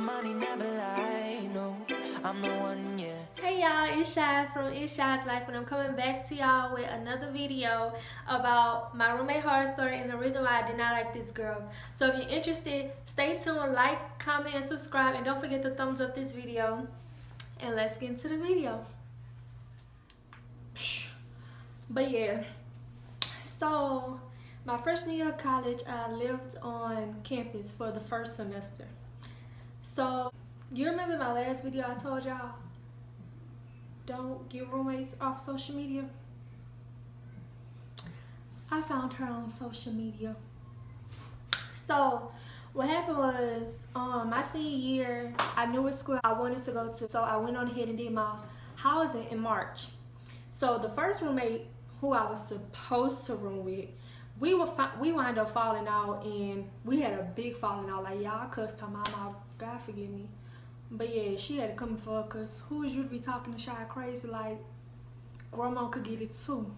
money never lie, no, I'm the one, yeah. Hey y'all, it's Shy from Itschilife, and I'm coming back to y'all with another video about my roommate horror story and the reason why I did not like this girl. So if you're interested, stay tuned, like, comment, and subscribe, and don't forget to thumbs up this video. And let's get into the video. But yeah, so my freshman year of college, I lived on campus for the first semester. So you remember my last video I told y'all, don't get roommates off social media? I found her on social media. So what happened was, my senior year, I knew what school I wanted to go to, so I went on ahead and did my housing in March. So the first roommate who I was supposed to room with, we wound up falling out, and we had a big falling out. Like, y'all cussed her mom out, God forgive me. But yeah, she had to come for her, because who is you to be talking to Shy crazy? Like, grandma could get it too.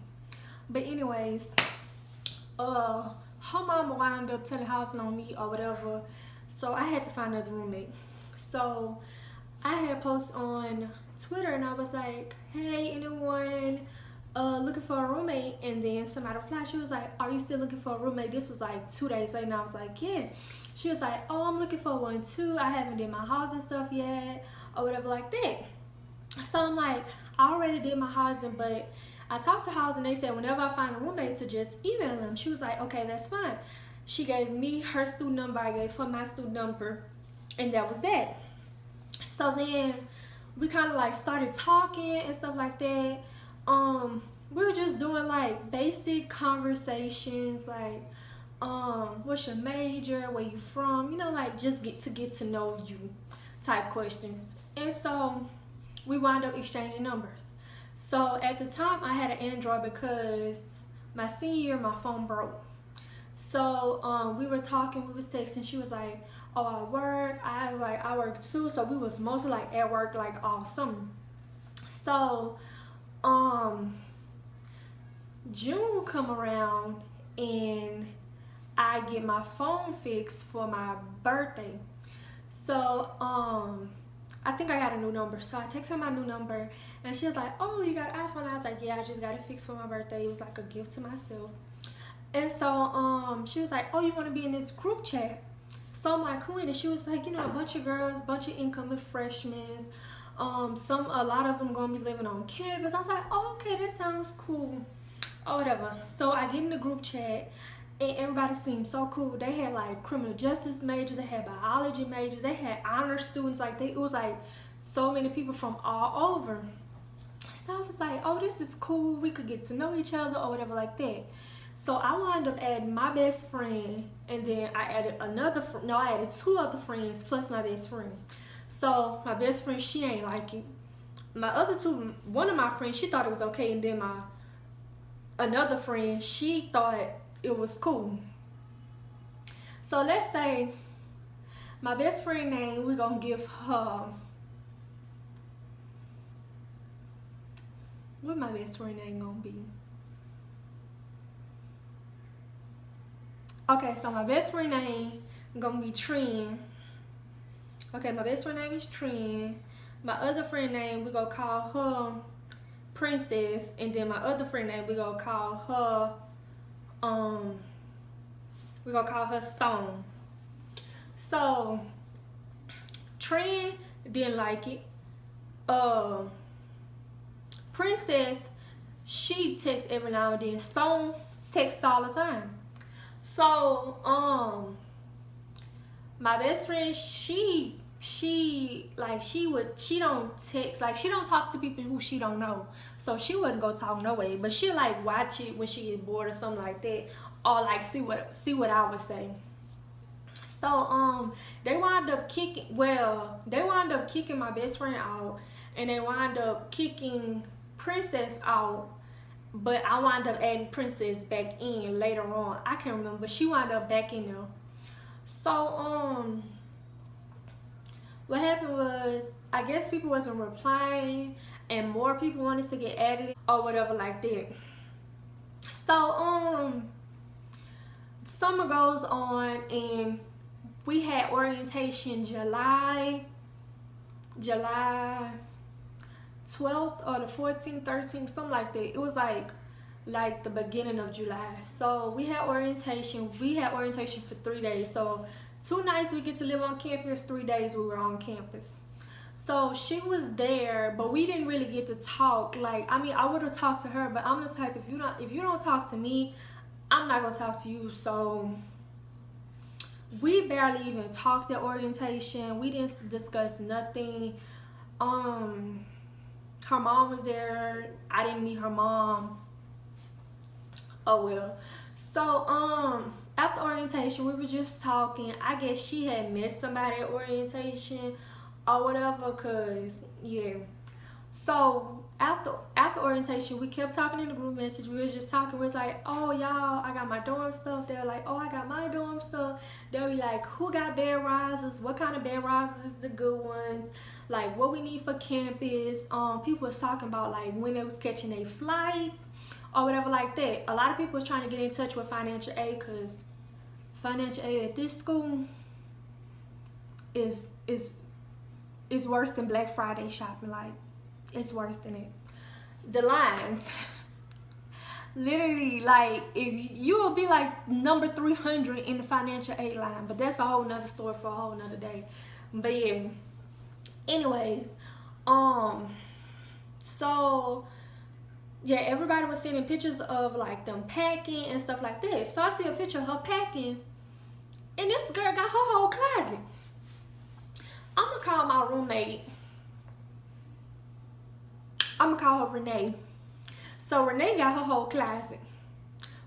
But anyways, her mama wound up telling housing on me or whatever, so I had to find another roommate. So I had posts on Twitter, and I was like, hey, anyone looking for a roommate? And then somebody replied. She was like, are you still looking for a roommate? This was like 2 days later, and I was like, yeah. She was like, oh, I'm looking for one too. I haven't did my housing stuff yet or whatever like that. So I'm like, I already did my housing, but I talked to housing. They said whenever I find a roommate to just email them. She was like, okay, that's fine. She gave me her student number. I gave her my student number, and that was that. So then we kind of like started talking and stuff like that. We were just doing like basic conversations, like what's your major, where you from, you know, like just get to know you type questions. And so we wound up exchanging numbers. So at the time I had an Android because my senior year my phone broke. So we were talking, we was texting. She was like, oh, I work. I work too. So we was mostly like at work like all summer. So June come around and I get my phone fixed for my birthday. So I think I got a new number. So I text her my new number, and she was like, oh, you got an iPhone? I was like, yeah, I just got it fixed for my birthday. It was like a gift to myself. And so she was like, oh, you want to be in this group chat? So I'm like, who in it? She was like, you know, a bunch of girls, bunch of incoming freshmen. A lot of them gonna be living on campus. I was like, oh, okay, that sounds cool, or whatever. So I get in the group chat, and everybody seemed so cool. They had like criminal justice majors, they had biology majors, they had honor students. Like it was like so many people from all over. So I was like, oh, this is cool. We could get to know each other or whatever like that. So I wound up adding my best friend, and then I added I added 2 other friends plus my best friend. So my best friend, she ain't like it. My other 2, one of my friends, she thought it was okay, and then another friend, she thought it was cool. So let's say my best friend name, we're gonna give her, what my best friend name gonna be? Okay, so my best friend name gonna be Trin. Okay, my best friend name is Trin. My other friend name, we gonna call her Princess, and then my other friend name, we gonna call her Stone. So Trin didn't like it. Princess, she texts every now and then. Stone texts all the time. So my best friend, she don't text, like she don't talk to people who she don't know. So she wouldn't go talk no way, but she like watch it when she get bored or something like that, or like see what I would say. So they wound up kicking my best friend out, and they wound up kicking Princess out, but I wound up adding Princess back in later on. I can't remember, but she wound up back in there. So what happened was, I guess people wasn't replying, and more people wanted to get added or whatever like that. So summer goes on, and we had orientation July 12th or the 14th, 13th, something like that. It was like the beginning of July. So we had orientation. We had orientation for 3 days. So 2 nights we get to live on campus, 3 days we were on campus. So she was there, but we didn't really get to talk. Like, I mean, I would have talked to her, but I'm the type, if you don't talk to me, I'm not gonna talk to you. So we barely even talked at orientation. We didn't discuss nothing. Her mom was there. I didn't meet her mom. Oh well. So after orientation we were just talking. I guess she had met somebody at orientation or whatever, cause yeah. So after orientation we kept talking in the group message. We was just talking. We was like, oh y'all, I got my dorm stuff. They're like, oh, I got my dorm stuff. They'll be like, who got bed risers? What kind of bed risers is the good ones? Like what we need for campus. People was talking about like when they was catching their flights or whatever like that. A lot of people was trying to get in touch with financial aid, because financial aid at this school is worse than Black Friday shopping. Like, it's worse than it. The lines, literally, like, if you will be like number 300 in the financial aid line, but that's a whole nother story for a whole nother day. But yeah, anyways, so yeah, everybody was sending pictures of like them packing and stuff like that. So I see a picture of her packing, and this girl got her whole closet. I'm gonna call my roommate. I'm gonna call her Renee. So Renee got her whole closet.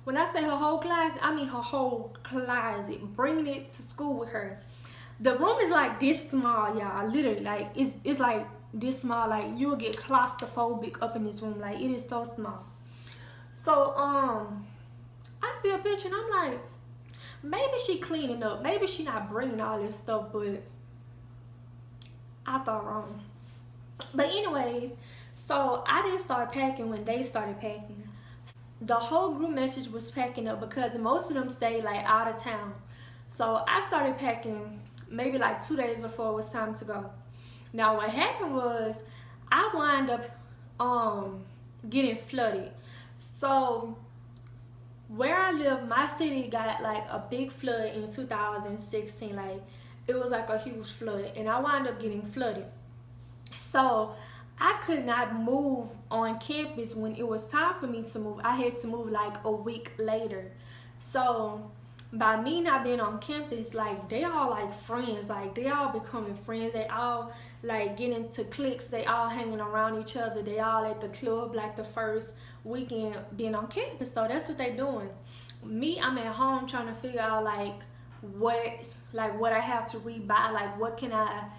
When I say her whole closet, I mean her whole closet. Bringing it to school with her. The room is like this small, y'all. Literally, like it's like this small. Like you'll get claustrophobic up in this room. Like it is so small. So I see a picture and I'm like, maybe she cleaning up. Maybe she not bringing all this stuff, but I thought wrong. But anyways, so I didn't start packing when they started packing. The whole group message was packing up because most of them stayed like out of town. So I started packing maybe like 2 days before it was time to go. Now what happened was I wound up getting flooded. So where I live, my city got like a big flood in 2016. Like it was like a huge flood, and I wound up getting flooded. So I could not move on campus when it was time for me to move. I had to move like a week later. So by me not being on campus, like they all like friends, like they all becoming friends. They all like get into cliques. They all hanging around each other. They all at the club like the first weekend being on campus. So that's what they doing. Me, I'm at home trying to figure out like what I have to rebuy, like what can I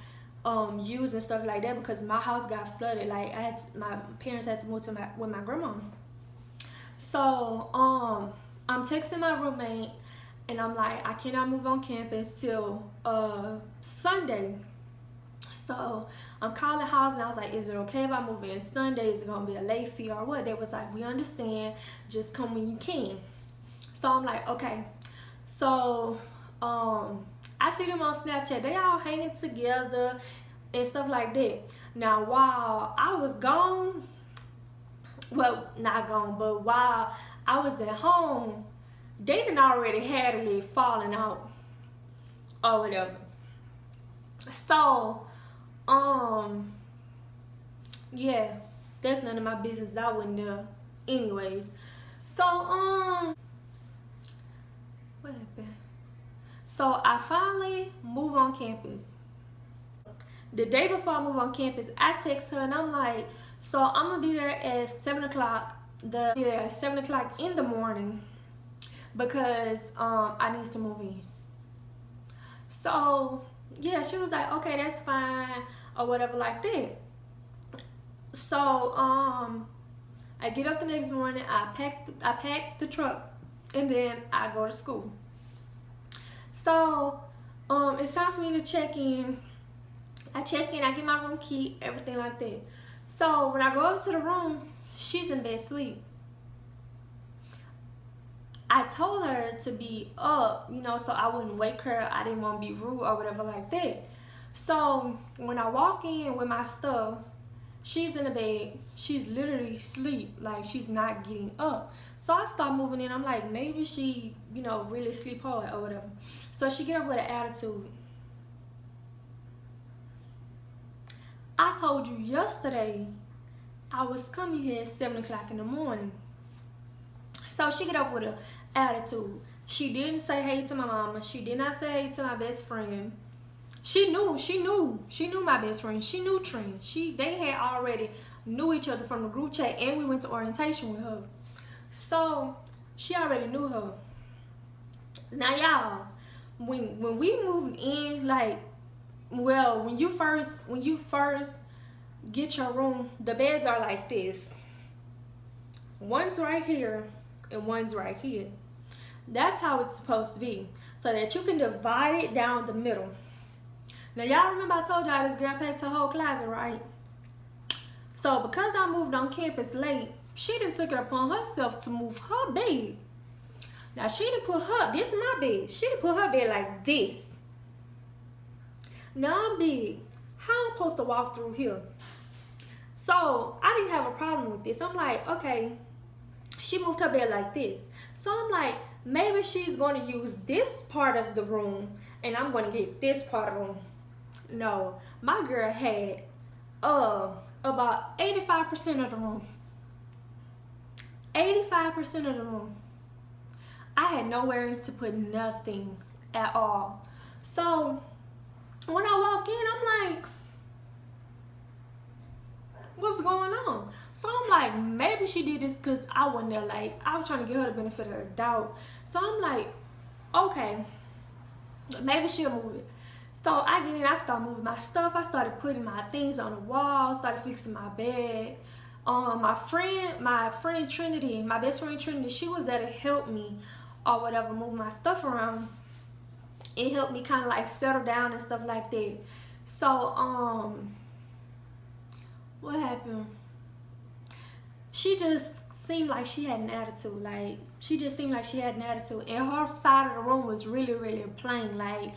use and stuff like that, because my house got flooded. Like my parents had to move with my grandma. So I'm texting my roommate and I'm like, I cannot move on campus till Sunday. So I'm calling house and I was like, is it okay if I move in Sunday? Is it gonna be a late fee or what? They was like, we understand, just come when you can. So I'm like, okay. So I see them on Snapchat. They all hanging together and stuff like that. Now while I was gone, well, not gone, but while I was at home, they done already had a little falling out or whatever. So yeah, that's none of my business. I wouldn't know anyways. So what happened? So I finally move on campus. The day before I move on campus, I text her and I'm like, so I'm gonna be there at 7 o'clock. 7 o'clock in the morning because I need to move in. So yeah, she was like, okay, that's fine or whatever like that. So I get up the next morning, I pack the truck, and then I go to school. So it's time for me to check in. I check in, I get my room key, everything like that. So when I go up to the room, she's in bed asleep. I told her to be up, you know, so I wouldn't wake her. I didn't want to be rude or whatever like that. So when I walk in with my stuff, she's in the bed. She's literally asleep, like she's not getting up. So I start moving in. I'm like, maybe she, you know, really sleep hard or whatever. So she get up with an attitude. I told you yesterday I was coming here at 7 o'clock in the morning. So she get up with an attitude. She didn't say hey to my mama. She did not say hey to my best friend. She knew my best friend. She knew Trent. They had already knew each other from the group chat, and we went to orientation with her. So she already knew her. Now y'all, when we moved in, like, well, when you first get your room, the beds are like this. One's right here and one's right here. That's how it's supposed to be, so that you can divide it down the middle. Now y'all remember I told y'all this girl packed her whole closet, right? So because I moved on campus late, she done took it upon herself to move her bed. Now she done put her, this is my bed, she done put her bed like this. Now I'm big. How I'm supposed to walk through here? So I didn't have a problem with this. I'm like, okay, she moved her bed like this. So I'm like, maybe she's going to use this part of the room and I'm going to get this part of the room. No, my girl had about 85% of the room. 85% of the room. I had nowhere to put nothing at all. So when I walk in, I'm like, what's going on? So I'm like, maybe she did this because I wasn't there. Like, I was trying to give her the benefit of the doubt. So I'm like, okay, maybe she'll move it. So I get in, I start moving my stuff. I started putting my things on the wall, started fixing my bed. My friend Trinity, my best friend Trinity, she was there to help me or whatever, move my stuff around. It helped me kind of like settle down and stuff like that. So, what happened? She just seemed like she had an attitude. Like, she just seemed like she had an attitude. And her side of the room was really, really plain. Like,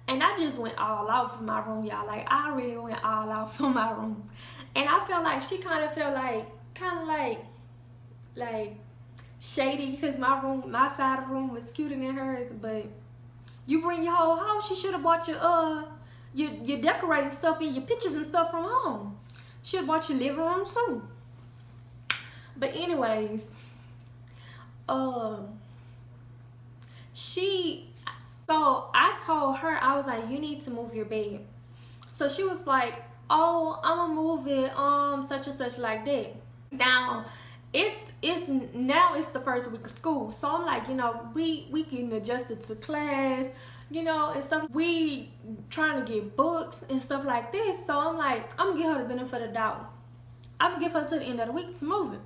and I just went all out for my room, y'all. Like, I really went all out for my room. And I felt like she kind of felt like shady because my side of the room was cuter than hers. But you bring your whole house. She should have bought your decorating stuff and your pictures and stuff from home. Should have bought your living room too. But anyways, so I told her, I was like, you need to move your bed. So she was like, oh, I'm gonna move it, such and such like that. Now, it's the first week of school. So I'm like, you know, we getting adjusted to class, you know, and stuff. We trying to get books and stuff like this. So I'm like, I'm gonna give her the benefit of the doubt. I'm gonna give her to the end of the week to move it.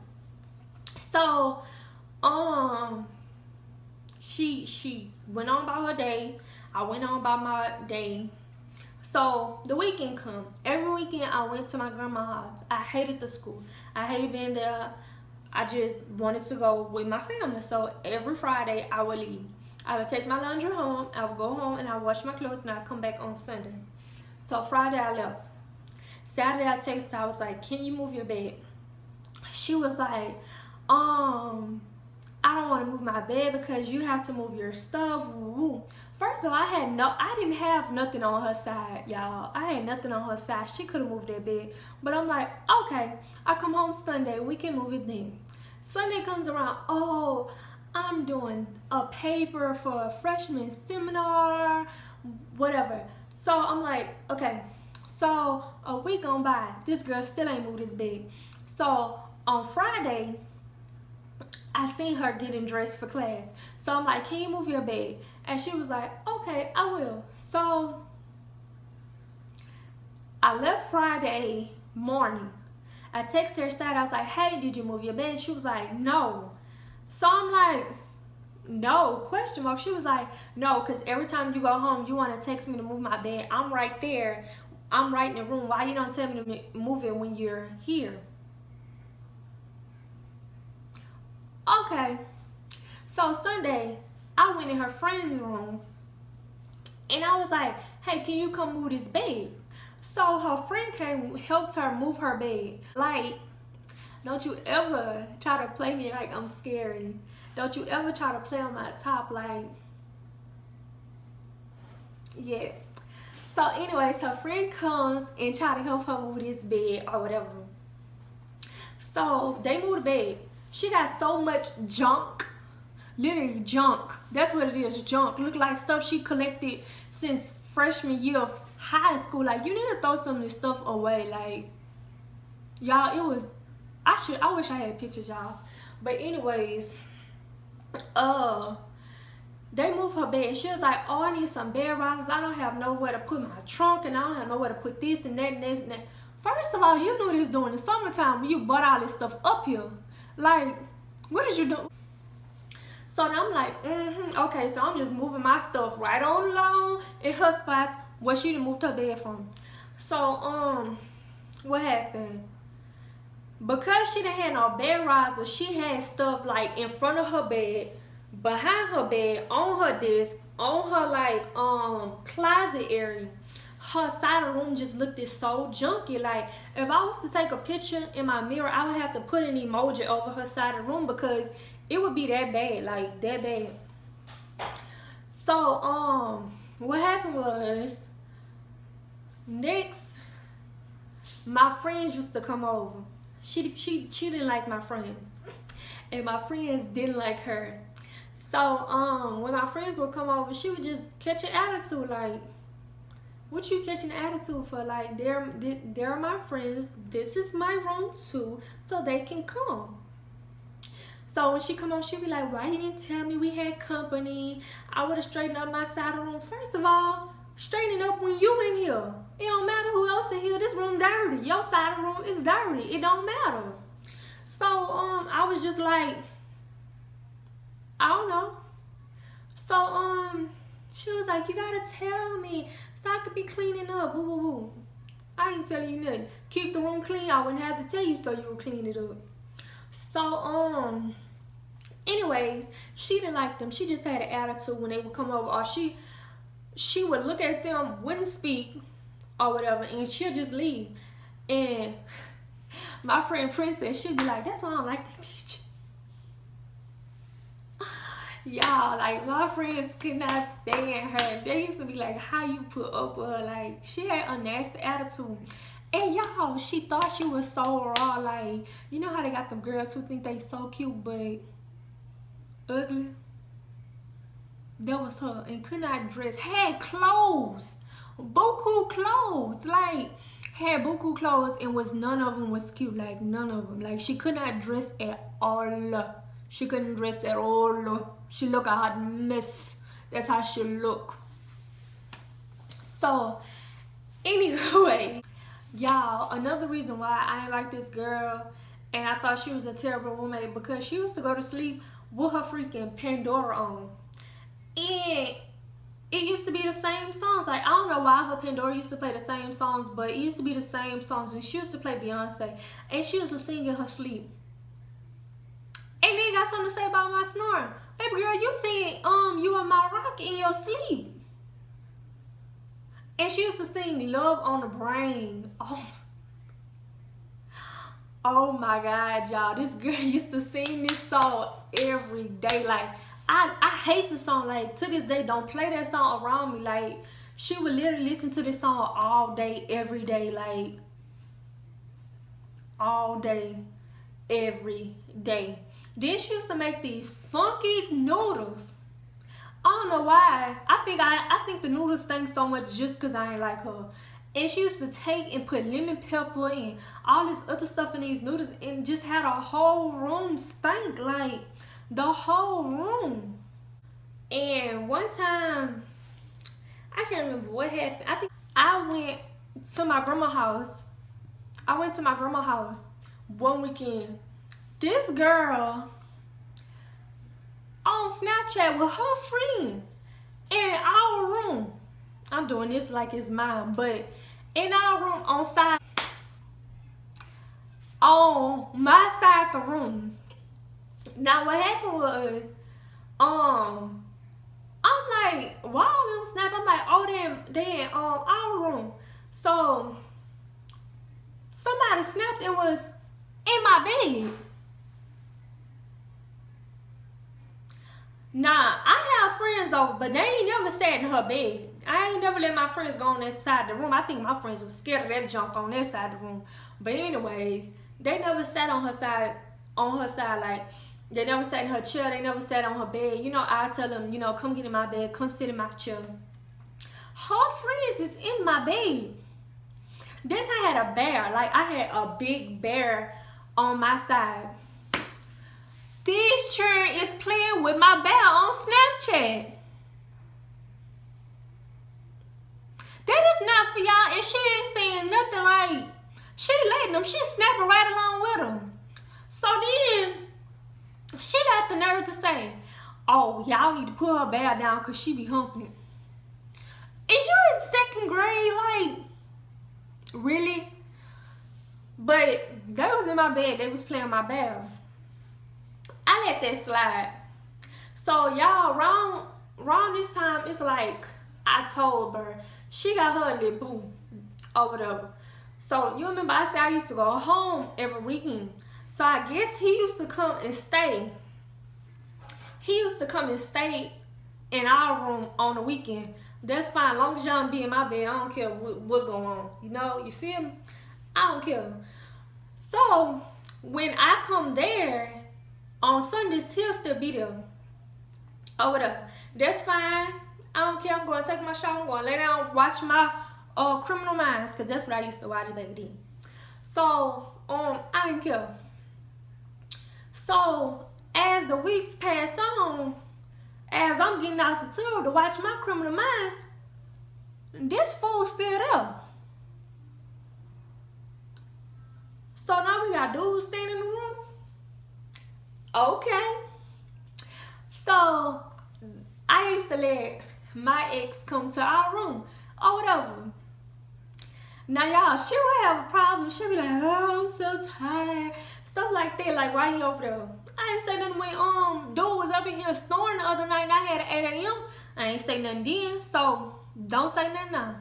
So, she went on about her day. I went on about my day. So the weekend come. Every weekend I went to my grandma's house. I hated the school. I hated being there. I just wanted to go with my family. So every Friday I would leave. I would take my laundry home. I would go home and I would wash my clothes and I'd come back on Sunday. So Friday I left. Saturday I texted her. I was like, can you move your bed? She was like, I don't want to move my bed because you have to move your stuff. Woo. First of all, I didn't have nothing on her side, y'all. I had nothing on her side. She could have moved that bed. But I'm like, okay, I come home Sunday. We can move it then. Sunday comes around. Oh, I'm doing a paper for a freshman seminar, whatever. So I'm like, okay. So a week gone by. This girl still ain't moved this bed. So on Friday, I seen her getting dressed for class. So I'm like, can you move your bed? And she was like, okay, I will. So I left Friday morning. I texted her Saturday. I was like, hey, did you move your bed? She was like, no. So I'm like, no, question mark. She was like, no, because every time you go home, you want to text me to move my bed. I'm right there. I'm right in the room. Why you don't tell me to move it when you're here? Okay. So Sunday, I went in her friend's room and I was like, hey, can you come move this bed? So her friend came, helped her move her bed. Like, don't you ever try to play me like I'm scary. Don't you ever try to play on my top like, yeah. So anyways, her friend comes and try to help her move this bed or whatever. So they moved the bed. She got so much junk, literally junk. That's what it is, junk. Look like stuff she collected since freshman year of high school. Like, you need to throw some of this stuff away. Like, y'all, it was, I wish I had pictures, y'all. But anyways, they moved her bed. She was like, oh, I need some bed risers. I don't have nowhere to put my trunk, and I don't have nowhere to put this and that and this and that. First of all, you knew this during the summertime when you bought all this stuff up here. Like, what did you do? So now I'm like, okay, so I'm just moving my stuff right on along in her spots where she done moved her bed from. So, what happened? Because she didn't have no bed riser, she had stuff like in front of her bed, behind her bed, on her desk, on her like closet area. Her side of the room just looked so junky. Like, if I was to take a picture in my mirror, I would have to put an emoji over her side of the room because it would be that bad, like that bad. So what happened was, next, my friends used to come over. She didn't like my friends, and my friends didn't like her. So when my friends would come over, she would just catch an attitude like, what you catching an attitude for? Like, they're my friends. This is my room too, so they can come. So when she come on, she be like, why you didn't tell me we had company? I would have straightened up my side of the room. First of all, straighten it up when you in here. It don't matter who else in here. This room dirty. Your side of the room is dirty. It don't matter. So I was just like, I don't know. So she was like, you gotta tell me so I could be cleaning up. Woo woo woo. I ain't telling you nothing. Keep the room clean. I wouldn't have to tell you so you would clean it up. So anyways, she didn't like them. She just had an attitude when they would come over, or she would look at them, wouldn't speak or whatever, and she'll just leave. And my friend Princess, she'd be like, that's why I don't like that bitch. Y'all, like, my friends could not stand her. They used to be like, how you put up with her? Like, she had a nasty attitude. And y'all, she thought she was so raw. Like, you know how they got them girls who think they so cute but ugly? That was her. And could not dress. Had clothes. Buku clothes. Like, had buku clothes, and none of them was cute. Like, none of them. Like, she could not dress at all. She couldn't dress at all. She looked a hot mess. That's how she look. So, anyway, y'all, another reason why I ain't like this girl and I thought she was a terrible roommate, because she used to go to sleep with her freaking Pandora on. And it used to be the same songs. Like, I don't know why her Pandora used to play the same songs, but it used to be the same songs. And she used to play Beyonce. And she used to sing in her sleep. And then got something to say about my snoring. Baby girl, you sing You Are My Rock in your sleep. And she used to sing Love on the Brain. Oh my God, y'all. This girl used to sing this song every day. Like, I hate the song. Like, to this day, don't play that song around me. Like, she would literally listen to this song all day, every day. Like, all day, every day. Then she used to make these funky noodles. I don't know why. I think the noodles stink so much just because I ain't like her. And she used to take and put lemon pepper and all this other stuff in these noodles, and just had a whole room stink. Like, the whole room. And one time, I can't remember what happened. I think I went to my grandma's house. I went to my grandma's house one weekend. This girl on Snapchat with her friends in our room. I'm doing this like it's mine, but in our room on my side of the room. Now what happened was, I'm like, why all them snap? I'm like, oh, they in our room. So somebody snapped and was in my bed. Nah, I have friends over, but they ain't never sat in her bed. I ain't never let my friends go on that side of the room. I think my friends was scared of that junk on that side of the room. But anyways, they never sat on her side, like, they never sat in her chair. They never sat on her bed. You know, I tell them, you know, come get in my bed. Come sit in my chair. Her friends is in my bed. Then I had a bear. Like, I had a big bear on my side. This children is playing with my bear on Snapchat. That is not for y'all. And she ain't saying nothing like, she letting them. She snapping right along with them. So then, she got the nerve to say, oh, y'all need to put her bear down because she be humping it. Is you in 2nd grade? Like, really? But they was in my bed. They was playing my bear. I let that slide. So y'all, around this time, it's like October. She got her little boo or whatever. So you remember I said I used to go home every weekend. So I guess he used to come and stay. He used to come and stay in our room on the weekend. That's fine. As long as y'all be in my bed, I don't care what going on. You know, you feel me? I don't care. So when I come there, on Sundays, he'll still be there. Or whatever. That's fine. I don't care. I'm going to take my shower. I'm going to lay down, watch my Criminal Minds. Because that's what I used to watch back then. So, I didn't care. So, as the weeks passed on, as I'm getting out the tube to watch my Criminal Minds, this fool still there. So now we got dudes standing in the room. Okay. So I used to let my ex come to our room or whatever. Now y'all, she would have a problem. She'd be like, oh, I'm so tired. Stuff like that. Like, why you over there? I ain't say nothing when dude was up in here snoring the other night and I had at 8 a.m. I ain't say nothing then. So don't say nothing now.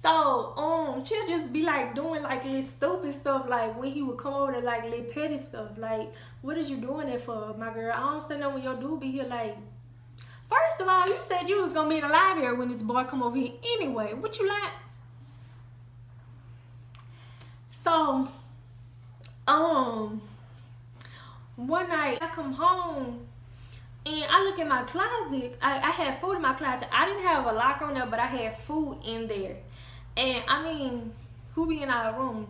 So, she'll just be like doing like little stupid stuff, like when he would come over to like little petty stuff. Like, what is you doing that for, my girl? I don't say nothing when your dude be here. Like, first of all, you said you was gonna be in the library when this boy come over here anyway. What you like? So, one night I come home and I look in my closet. I had food in my closet. I didn't have a lock on there, but I had food in there. And I mean, who be in our room?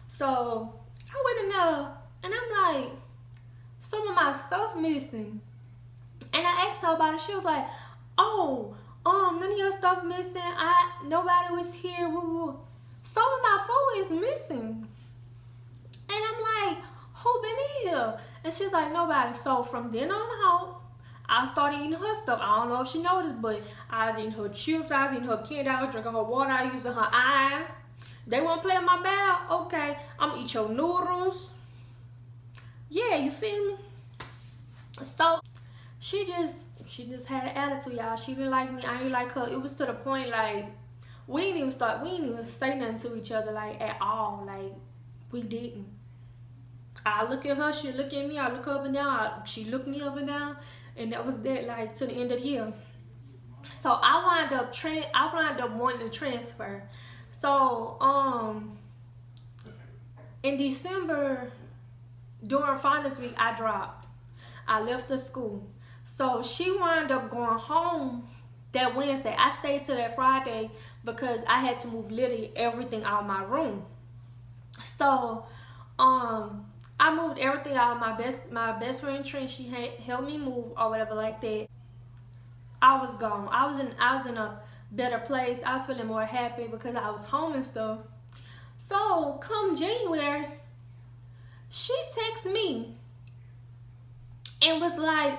So I went in there and I'm like, some of my stuff missing. And I asked her about it. She was like, oh, none of your stuff missing. Nobody was here. Woo woo. Some of my food is missing. And I'm like, who been in here? And she's like, nobody. So from then on out, I started eating her stuff. I don't know if she noticed, but I was eating her chips, I was eating her candy, I was drinking her water, I was using her eye. They want to play in my bag? Okay, I'm gonna eat your noodles. Yeah, you feel me? So she just had an attitude, y'all. She didn't like me, I didn't like her. It was to the point like we didn't even say nothing to each other like at all. Like we didn't. I look at her, she look at me, I look up and down, she looked me up and down. And that was that, like, to the end of the year. So I wound up wanting to transfer. So in December, during finals week, I dropped. I left the school. So she wound up going home that Wednesday. I stayed till that Friday because I had to move literally everything out of my room. So I moved everything out of my best friend Trent. She helped me move or whatever like that. I was gone. I was in a better place. I was feeling more happy because I was home and stuff. So come January, she texted me and was like,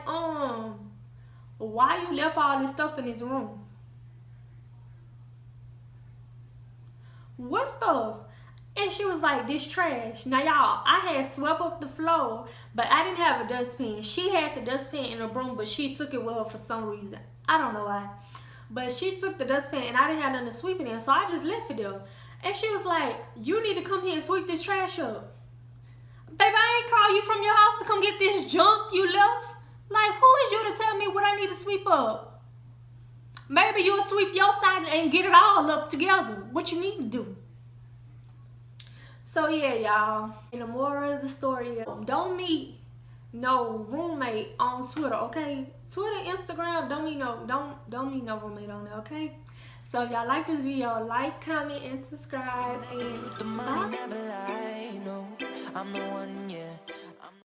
why you left all this stuff in this room? What stuff? And then she was like, this trash. Now, y'all, I had swept up the floor, but I didn't have a dustpan. She had the dustpan in her broom, but she took it with her for some reason. I don't know why. But she took the dustpan, and I didn't have nothing to sweep it in, so I just left it there. And she was like, you need to come here and sweep this trash up. Baby, I ain't call you from your house to come get this junk you left. Like, who is you to tell me what I need to sweep up? Maybe you'll sweep your side and get it all up together. What you need to do. So, yeah, y'all. And the moral of the story, don't meet no roommate on Twitter, okay? Twitter, Instagram, don't meet no roommate on there, okay? So if y'all like this video, like, comment, and subscribe. And The money never lie, no, I'm the one, yeah.